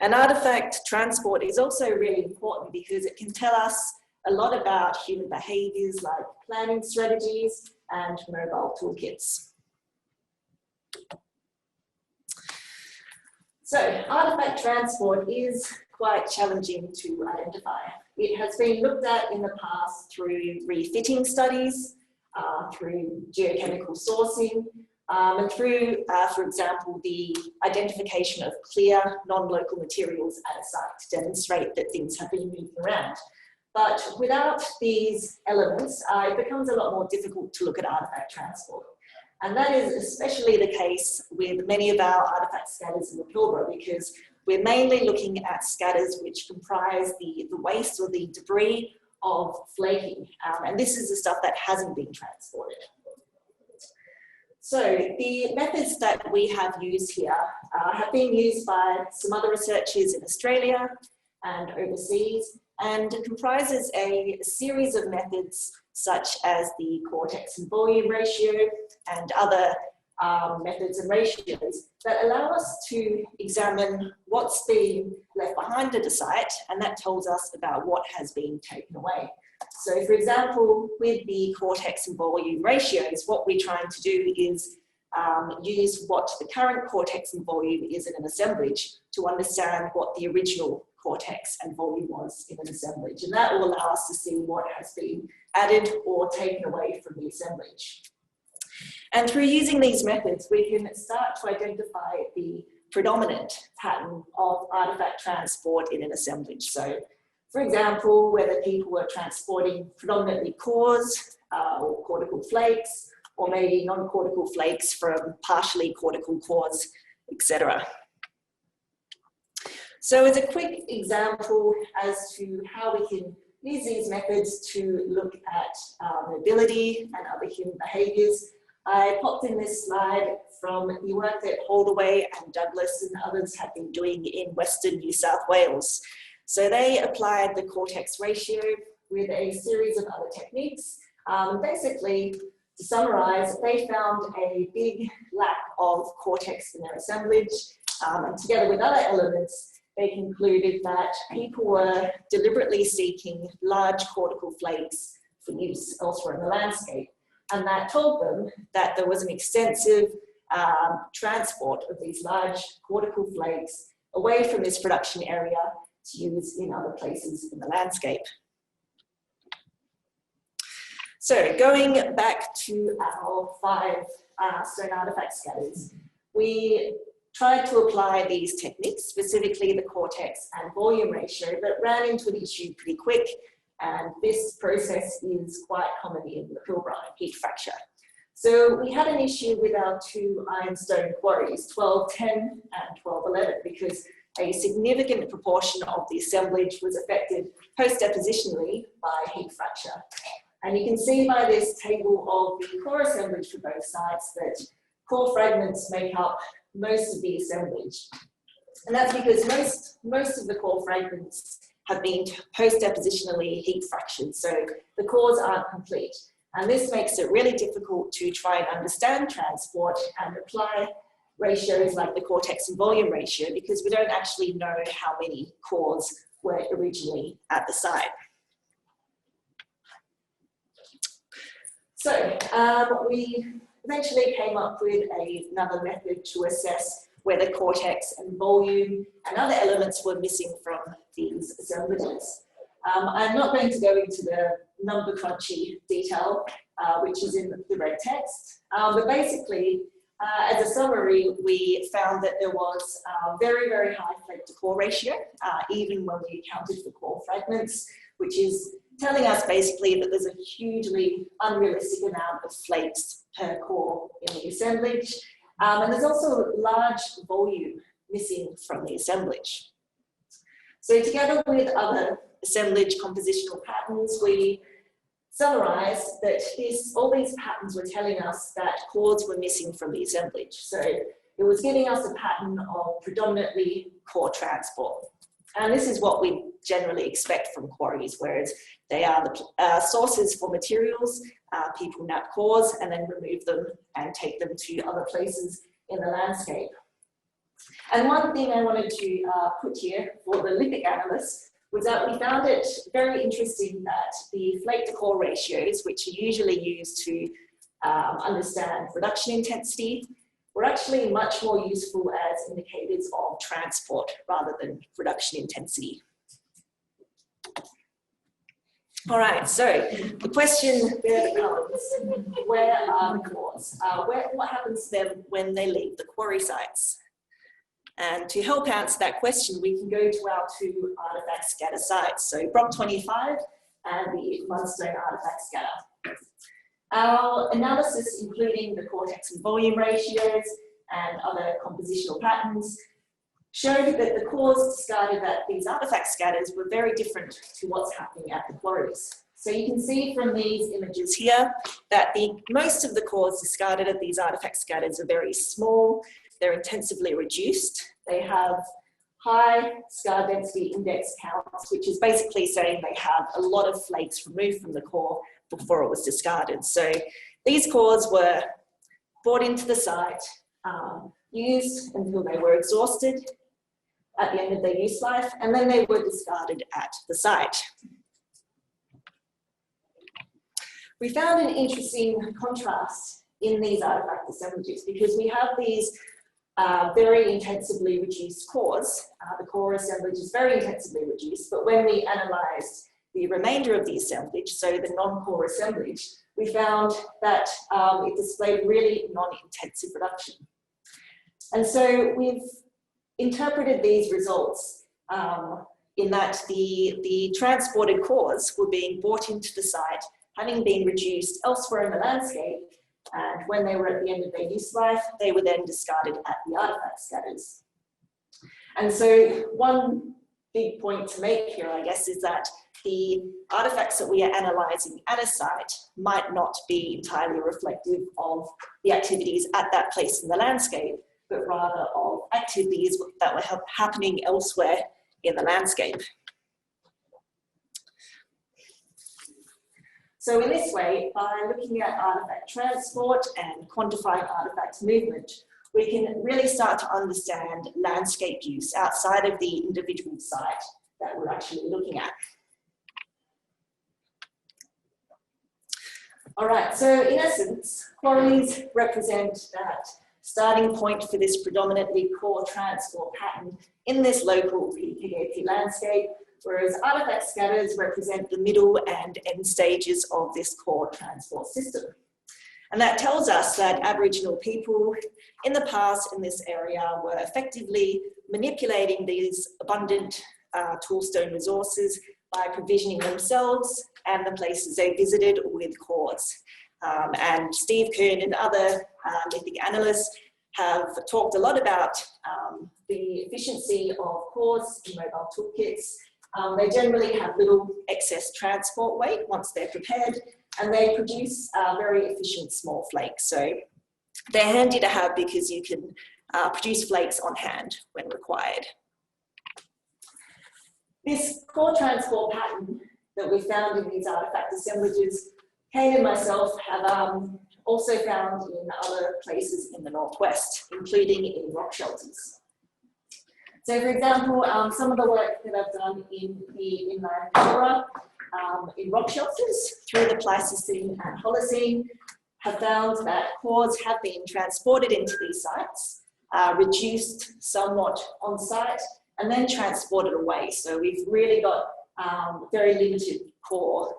And artefact transport is also really important because it can tell us a lot about human behaviours like planning strategies and mobile toolkits. So artefact transport is quite challenging to identify. It has been looked at in the past through refitting studies, through geochemical sourcing, and through, for example, the identification of clear non-local materials at a site to demonstrate that things have been moving around. But without these elements, it becomes a lot more difficult to look at artefact transport. And that is especially the case with many of our artefact scatters in the Pilbara, because we're mainly looking at scatters which comprise the waste or the debris of flaking. And this is the stuff that hasn't been transported. So the methods that we have used here have been used by some other researchers in Australia and overseas, and it comprises a series of methods such as the Cortex and volume ratio and other methods and ratios that allow us to examine what's been left behind at a site, and that tells us about what has been taken away. So for example, with the Cortex and volume ratios, what we're trying to do is use what the current Cortex and volume is in an assemblage to understand what the original Cortex and volume was in an assemblage. And that will allow us to see what has been added or taken away from the assemblage. And through using these methods, we can start to identify the predominant pattern of artefact transport in an assemblage. So, for example, whether people were transporting predominantly cores or cortical flakes, or maybe non-cortical flakes from partially cortical cores, etc. So as a quick example as to how we can use these methods to look at mobility and other human behaviours, I popped in this slide from the work that Holdaway and Douglas and others have been doing in Western New South Wales. So they applied the Cortex ratio with a series of other techniques. Basically, to summarise, they found a big lack of Cortex in their assemblage, and together with other elements, they concluded that people were deliberately seeking large cortical flakes for use elsewhere in the landscape. And that told them that there was an extensive transport of these large cortical flakes away from this production area to use in other places in the landscape. So going back to our 5 stone artefact scatters, we tried to apply these techniques, specifically the Cortex and volume ratio, but ran into an issue pretty quick. And this process is quite common in the Pilbara, heat fracture. So we had an issue with our 2 ironstone quarries, 1210 and 1211, because a significant proportion of the assemblage was affected post-depositionally by heat fracture. And you can see by this table of the core assemblage for both sites that core fragments make up most of the assemblage. And that's because most of the core fragments have been post-depositionally heat fractured, so the cores aren't complete. And this makes it really difficult to try and understand transport and apply ratios like the Cortex and volume ratio, because we don't actually know how many cores were originally at the site. So we eventually came up with another method to assess whether cortex and volume and other elements were missing from these assemblages. I'm not going to go into the number crunchy detail, which is in the red text, but basically, as a summary, we found that there was a very, very high flake to core ratio, even when we accounted for core fragments, which is telling us basically that there's a hugely unrealistic amount of flakes per core in the assemblage. And there's also large volume missing from the assemblage. So together with other assemblage compositional patterns, we summarized that all these patterns were telling us that cores were missing from the assemblage. So it was giving us a pattern of predominantly core transport. And this is what we generally expect from quarries, whereas they are the sources for materials, people nap cores and then remove them and take them to other places in the landscape. And one thing I wanted to put here for the lithic analysts was that we found it very interesting that the flake to core ratios, which are usually used to understand reduction intensity, were actually much more useful as indicators of transport rather than reduction intensity. All right, so the question there becomes, where are the cores? What happens to them when they leave the quarry sites? And to help answer that question, we can go to our two artefact scatter sites, so Brock 25 and the Mudstone artefact scatter. Our analysis, including the cortex and volume ratios and other compositional patterns, showed that the cores discarded at these artefact scatters were very different to what's happening at the quarries. So you can see from these images here that most of the cores discarded at these artefact scatters are very small. They're intensively reduced. They have high scar density index counts, which is basically saying they have a lot of flakes removed from the core before it was discarded. So these cores were brought into the site, used until they were exhausted at the end of their use life, and then they were discarded at the site. We found an interesting contrast in these artefact assemblages because we have these very intensively reduced cores. The core assemblage is very intensively reduced, but when we analysed the remainder of the assemblage, so the non-core assemblage, we found that it displayed really non-intensive reduction. And so we've interpreted these results in that the transported cores were being brought into the site, having been reduced elsewhere in the landscape, and when they were at the end of their use life, they were then discarded at the artefact scatters. And so one big point to make here, I guess, is that the artefacts that we are analysing at a site might not be entirely reflective of the activities at that place in the landscape, but rather of activities that were happening elsewhere in the landscape. So in this way, by looking at artefact transport and quantifying artefact movement, we can really start to understand landscape use outside of the individual site that we're actually looking at. All right, so in essence, quarries represent that starting point for this predominantly core transport pattern in this local PKP landscape, whereas artefact scatters represent the middle and end stages of this core transport system. And that tells us that Aboriginal people in the past in this area were effectively manipulating these abundant toolstone resources by provisioning themselves and the places they visited with cores. And Steve Kern and other lithic analysts have talked a lot about the efficiency of cores in mobile toolkits. They generally have little excess transport weight once they're prepared, and they produce very efficient small flakes. So they're handy to have because you can produce flakes on hand when required. This core transport pattern that we found in these artefact assemblages, Kane and myself have also found in other places in the northwest, including in rock shelters. So, for example, some of the work that I've done in the inland Pilbara, in rock shelters through the Pleistocene and Holocene, have found that cores have been transported into these sites, reduced somewhat on site, and then transported away. So we've really got very limited core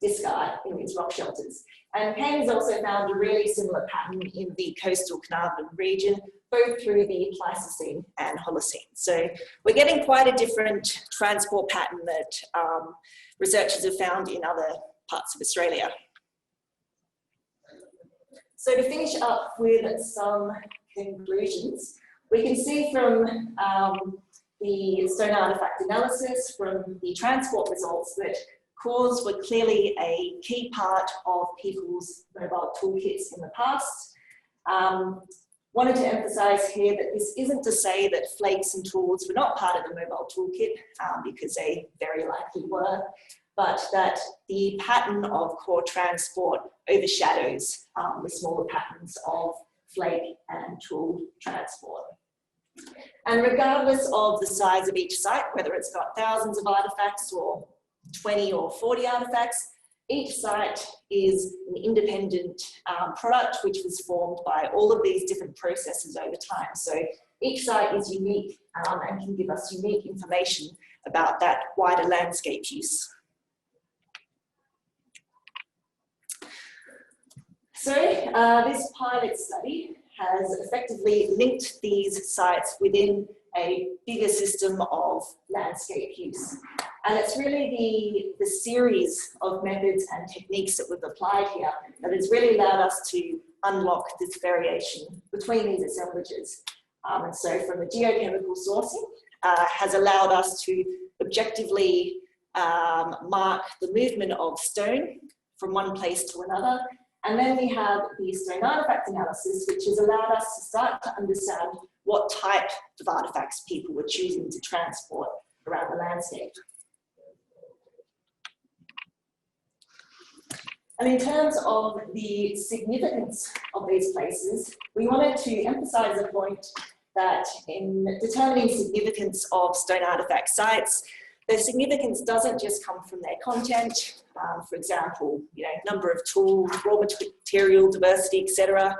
discard in these rock shelters. And Kane has also found a really similar pattern in the coastal Carnarvon region, both through the Pleistocene and Holocene. So we're getting quite a different transport pattern that researchers have found in other parts of Australia. So to finish up with some conclusions, we can see from the stone artefact analysis, from the transport results, that cores were clearly a key part of people's mobile toolkits in the past. Wanted to emphasise here that this isn't to say that flakes and tools were not part of the mobile toolkit, because they very likely were, but that the pattern of core transport overshadows the smaller patterns of flake and tool transport. And regardless of the size of each site, whether it's got thousands of artefacts or 20 or 40 artefacts, each site is an independent product which was formed by all of these different processes over time. So each site is unique and can give us unique information about that wider landscape use. So this pilot study has effectively linked these sites within a bigger system of landscape use. And it's really the series of methods and techniques that we've applied here that has really allowed us to unlock this variation between these assemblages. And so from the geochemical sourcing has allowed us to objectively mark the movement of stone from one place to another. And then we have the stone artefact analysis, which has allowed us to start to understand what type of artefacts people were choosing to transport around the landscape. And in terms of the significance of these places, we wanted to emphasise the point that in determining significance of stone artefact sites, the significance doesn't just come from their content, for example, number of tools, raw material diversity, etc.,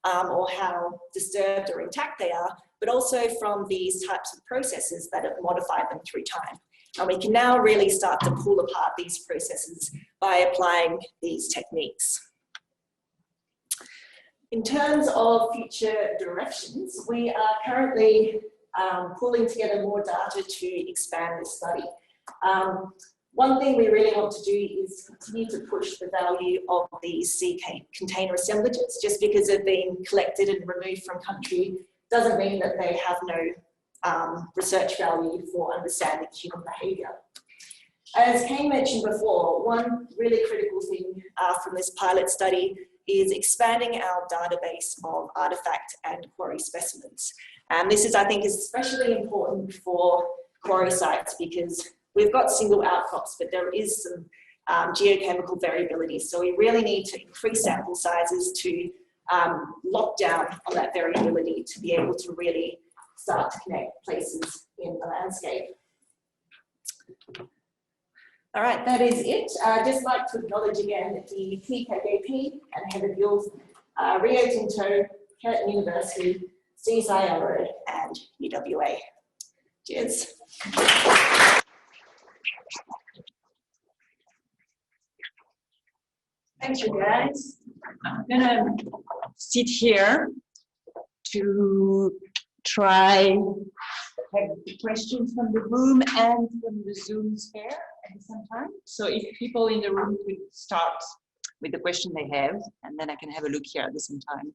or how disturbed or intact they are, but also from these types of processes that have modified them through time. And we can now really start to pull apart these processes by applying these techniques. In terms of future directions, we are currently pulling together more data to expand this study. One thing we really want to do is continue to push the value of these sea container assemblages. Just because they've been collected and removed from country doesn't mean that they have no research value for understanding human behaviour. As Kane mentioned before, one really critical thing from this pilot study is expanding our database of artefact and quarry specimens. And this is, I think, especially important for quarry sites because we've got single outcrops, but there is some geochemical variability. So we really need to increase sample sizes to lock down on that variability to be able to really start to connect places in the landscape. All right, that is it. I'd just like to acknowledge again the TKAP and Heather Gills, Rio Tinto, Curtin University, CSIRO and UWA. Cheers.
Thank you, guys. I'm gonna sit here to try have questions from the room and from the Zoom sphere at the same time. So if people in the room could start with the question they have, and then I can have a look here at the same time.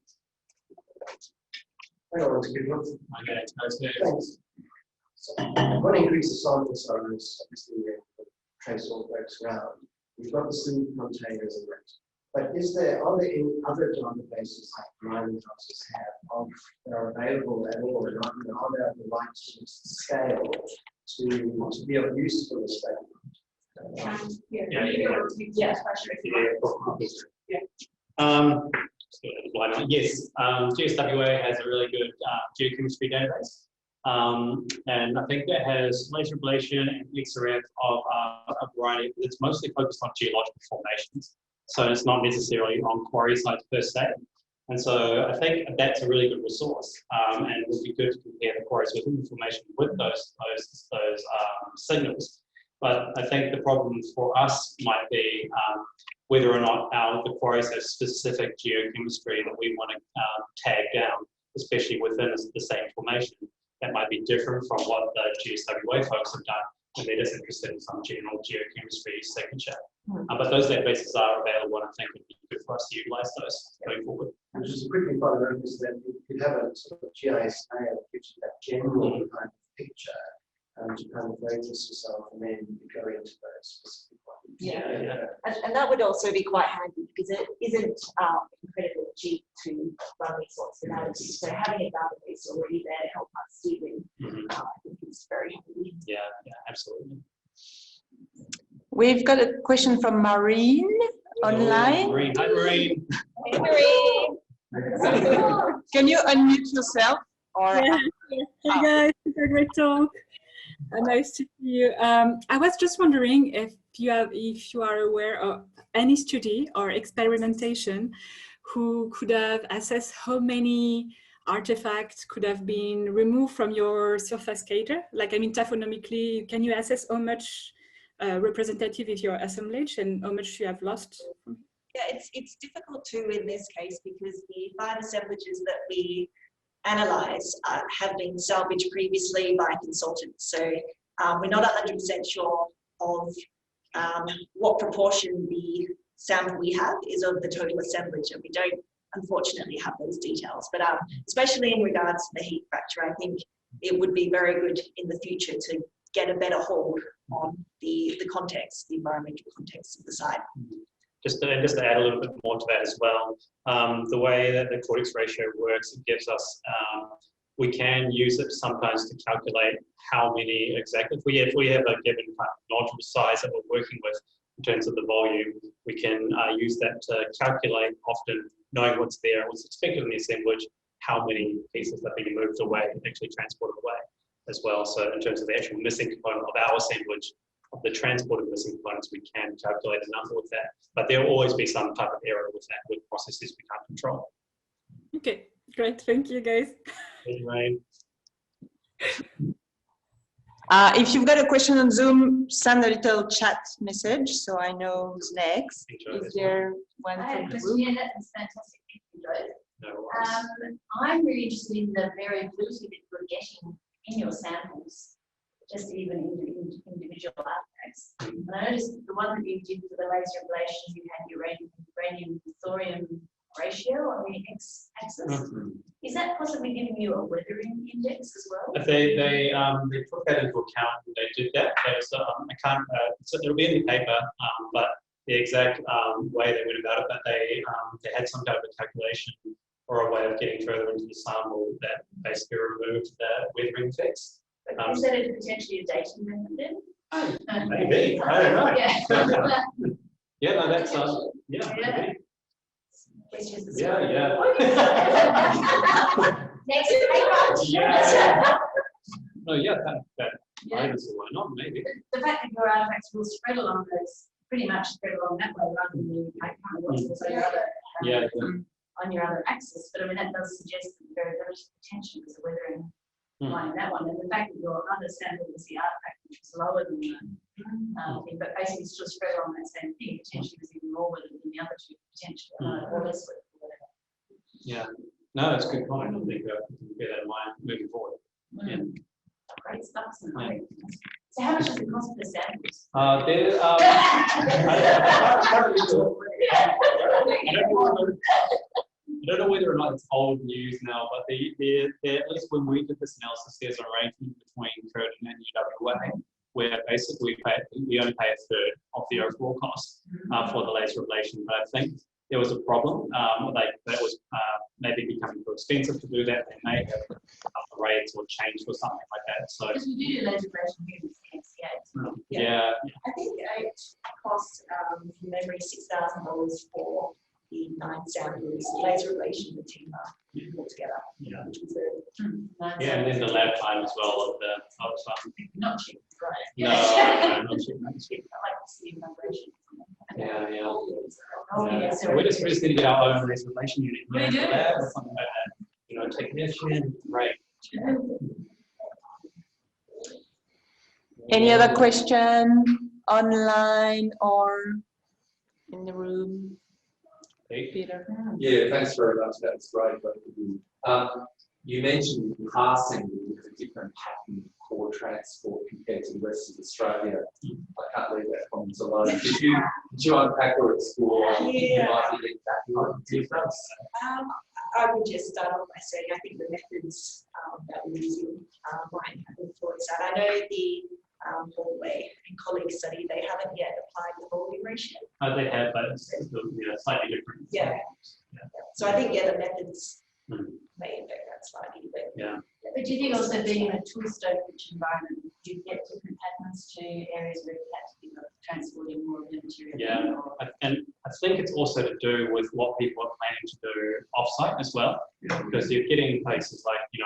Thanks. So, when increase the sample size, obviously the transport works around. We've got the sleeve containers and But are there any other databases like mining houses have that are available at all, and are they of the right sort of scale to be of use for the study?
Yes, GSWA has a really good geochemistry database. And I think that has laser ablation and XRF of a variety. It's mostly focused on geological formations, so it's not necessarily on quarry sites per se. And so I think that's a really good resource, and it would be good to compare the quarries within the formation with those signals. But I think the problem for us might be whether or not the quarries have specific geochemistry that we want to tag down, especially within the same formation. That might be different from what the GSWA folks have done, and they're just interested in some general geochemistry signature. But those databases are available, and I think it would be good for us to utilize those going forward.
And just quickly follow up is that you have a sort of GIS that gives you that general kind of picture to kind of focus yourself, and then you go into those specific ones.
Yeah. And that would also be quite handy because it isn't incredibly cheap to run these sorts of analysis. So having a database already there to help us dig in, I think is very handy.
Yeah, absolutely.
We've got a question from Marine online.
Marine. Hi, Marine.
Hey, Marine.
Can you unmute yourself? Or
Hey guys, it's a great talk. Nice to see you. I was just wondering if you are aware of any study or experimentation who could have assessed how many artifacts could have been removed from your surface cater. Like, I mean, taphonomically, can you assess how much representative is your assemblage and how much you have lost?
Yeah, it's difficult too in this case because the 5 assemblages that we analyze have been salvaged previously by consultants. So we're not 100% sure of what proportion the sample we have is of the total assemblage, and we don't unfortunately have those details. But especially in regards to the heat fracture, I think it would be very good in the future to get a better hold on the context, the environmental context of the site.
Just to add a little bit more to that as well, the way that the Cortex ratio works, it gives us, we can use it sometimes to calculate how many exactly, if we have a given kind of nodule size that we're working with in terms of the volume, we can use that to calculate, often knowing what's there and what's expected in the assemblage, how many pieces have been moved away and actually transported away as well. So in terms of the actual missing component of our assemblage, of the transported missing components, we can calculate a number with that, but there will always be some type of error with that, with processes we can't control.
Okay, great, thank you guys.
Anyway.
If you've got a question on Zoom, send a little chat message so I know who's next. Is there one from the group?
Yeah, that's fantastic. I'm really interested in the variability that you're getting in your samples, just even in individual artifacts. And I noticed the one that you did for the laser ablation, you had your uranium thorium ratio on the x-axis. Is that possibly giving you a weathering index as well?
They took that into account when they did that. I can't. So it'll be in the paper, but the exact way they went about it, but they had some kind of a calculation or a way of getting further into the sample that basically removed the weathering effects.
Is that potentially a dating method then?
Maybe. I don't know.
Yeah.
Yeah, no, that's yeah. Maybe. Yeah.
Next paper.
Yeah. No, yeah, that why not? Maybe.
The fact that your artifacts will spread along those, pretty much spread along that way rather than the kind of what's also your other on your other axis. But I mean that does suggest that there is potential because of weathering line that one. And the fact that your other sample was the artifact which was lower than the thing, but basically still spread along that same thing, potentially was even more weathered than the other two, potentially or less weathered or whatever.
Yeah. No, that's a good point. I think we can bear that in mind moving forward. Yeah.
Great stuff. So how much does it cost per samples?
I don't know whether or not it's old news now, but at least when we did this analysis, there's an arrangement between Kurrama and UWA where basically we only pay a third of the overall cost for the laser ablation. But I think there was a problem, like that was maybe becoming too expensive to do that. They may have up the rates or changed or something like that. So
because we do legislation here with the NCA.
yeah.
I think it costs, from memory, $6,000 for the 9 samples, laser ablation and timber altogether.
Yeah.
Which was a
Yeah, and then the lab time as well of the
Not cheap, right?
no, not cheap, not cheap.
I like to see vibration.
Yeah.
Oh,
Yeah.
yeah,
So we just need to get our own reservation unit.
We do.
Lab or something like that. You know, technician, right.
Any other question online or in the room? Peter?
Yeah, thanks very much. That's great. You mentioned passing with a different pattern of core transport compared to the rest of Australia. I can't leave that comment alone. Did you unpack or explore? You might be that kind of difference.
I would just start off by saying I think the methods that we're using might have influenced that. I know the Hallway and colleagues study, they haven't yet applied the volume ratio.
They have, but it's slightly different.
Yeah. So I think, the methods may affect that slightly. But
yeah.
But do you think also being in a tool stowage environment, you get different patterns to areas where you have to be transporting more of the material?
Yeah, and I think it's also to do with what people are planning to do off-site as well, because you're getting places like, when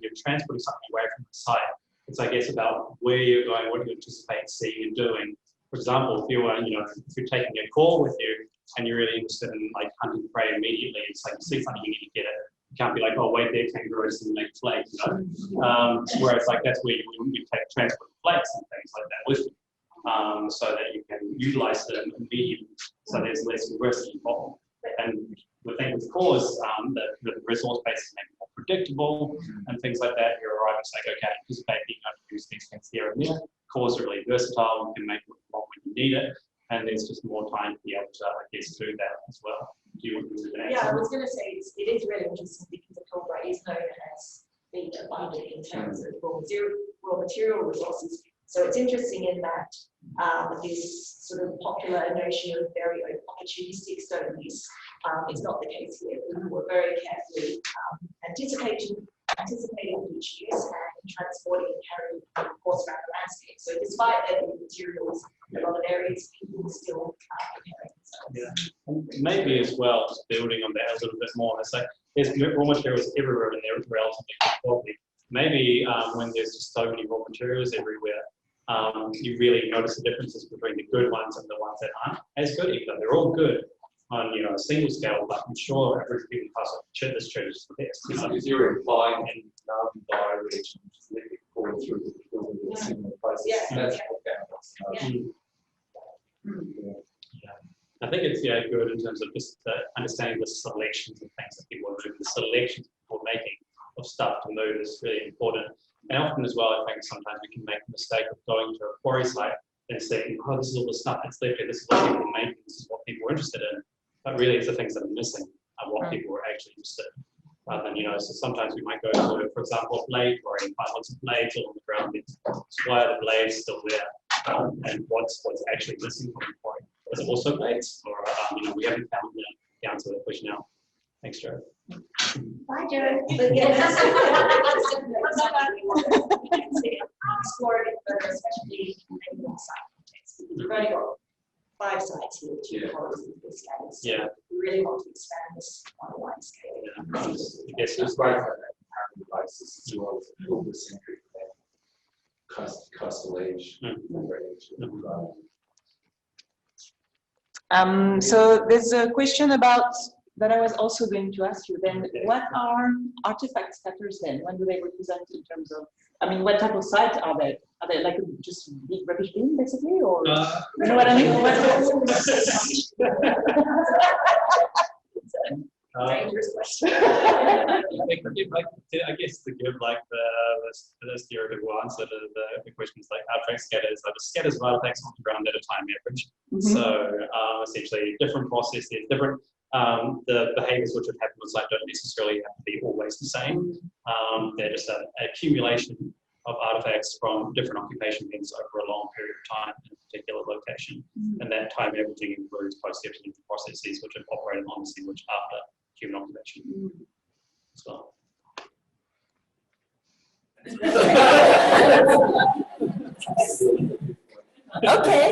you're transporting something away from the site, it's, I guess, about where you're going, what you anticipate seeing and doing. For example, if you are, if you're taking a core with you and you're really interested in like hunting prey immediately, it's like you see something, you need to get it. You can't be like, oh, wait there, kangaroos and make flakes, whereas like that's where you take transport flakes and things like that with you, so that you can utilize them immediately, so there's less risk involved. And we think with cores, the resource base is maybe more predictable and things like that. You're right, it's like, okay, anticipate being able to use these things here and there. Cores are really versatile, you can make it when you need it, and there's just more time to be able to, I guess, do that as well. Do you want to do that?
Yeah, I was going to say it is really interesting because the Pilbara is known as being abundant in terms of raw material resources. So it's interesting in that this sort of popular notion of very opportunistic stone use is not the case here. We were very carefully anticipating each use and transporting and carrying course around the landscape. So despite edible materials in a lot of areas, people still preparing themselves.
Yeah, maybe as well, just building on that a little bit more. It's like there's raw materials everywhere and they're relatively good quality. Maybe when there's just so many raw materials everywhere, you really notice the differences between the good ones and the ones that aren't as good, even though they're all good on a single scale, but I'm sure every people pass on this church is the best.
Because you're implying in bioregion, just let it fall through the building in similar places.
Yeah.
That's what counts.
I think it's good in terms of just understanding the selections of things that people are doing, the selections people are making of stuff to move is really important. And often as well, I think sometimes we can make the mistake of going to a quarry site and saying, oh, this is all the stuff that's left here, this is what people are making, this is what people are interested in. But really it's the things that are missing are what people are actually interested in. Rather than, so sometimes we might go to, for example, a blade quarry and find lots of blades all on the ground. Why are the blades still there? And what's actually missing from the quarry? Is it also blades? Or, we haven't found the answer to that question now. Thanks, Joe.
Bye, Joe. Explore it further, especially in the site context. We've only got 5 sites here, 2 corridors in this scale. So we really want to expand this on a wide scale.
Yes, it's great for that comparative basis as well as a little centric coastal edge.
So there's a question about that I was also going to ask you then. What are artifact scatters then? When do they represent in terms of, what type of site are they? Are they like just big rubbish bin basically, or you know what I mean?
Dangerous question.
I guess to give like the stereotypical answer to the questions like artifact scatters, like the scatters of artifacts on the ground at a time average. So essentially different processes, different the behaviors which would happen on site don't necessarily have to be always the same. They're just an accumulation of artifacts from different occupation events over a long period of time in a particular location. And that time averaging includes post-settlement processes which have operated on the assemblage after human occupation as well.
Okay.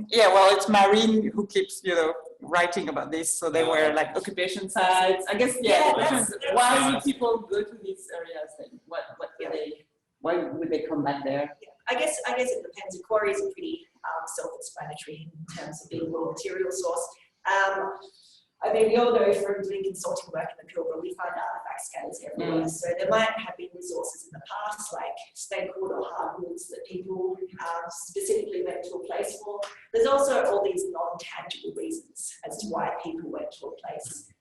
Yeah, well, it's Marine who keeps, writing about this. So they were like occupation sites. I guess, the question is, why would people go to these areas? Then why would they come back there?
Yeah. I guess it depends. Quarries are pretty self-explanatory in terms of being a raw material source. I mean, we all know from doing consulting work in the Pilbara, we find artefact scatters everywhere. So there might have been resources in the past, like snakewood or hardwoods that people specifically went to a place for. There's also all these non-tangible reasons as to why people went to a place.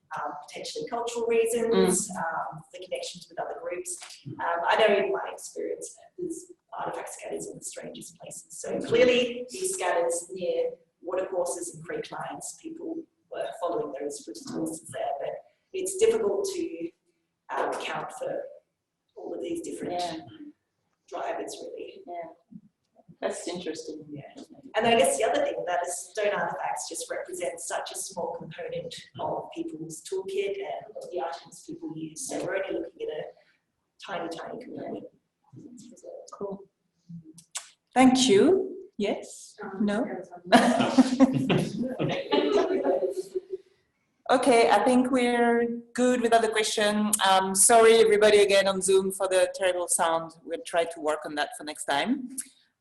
Potentially cultural reasons, the connections with other groups. I know in my experience, there's artefact scatters in the strangest places. So clearly, these scatters near watercourses and creek lines, people were following those resources there, but it's difficult to account for all of these different drivers, really.
Yeah, that's interesting.
Yeah. And I guess the other thing that is stone artifacts just represent such a small component of people's toolkit and of the items people use. So we're only looking at a tiny, tiny component.
Cool. Thank you. Yes? No? Okay, I think we're good with other questions. Sorry everybody again on Zoom for the terrible sound. We'll try to work on that for next time.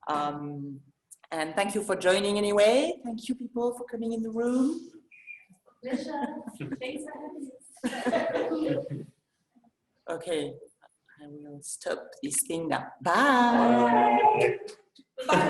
And thank you for joining anyway. Thank you people for coming in the room.
Pleasure. Thanks for having us.
Okay, I will stop this thing now. Bye.
Bye.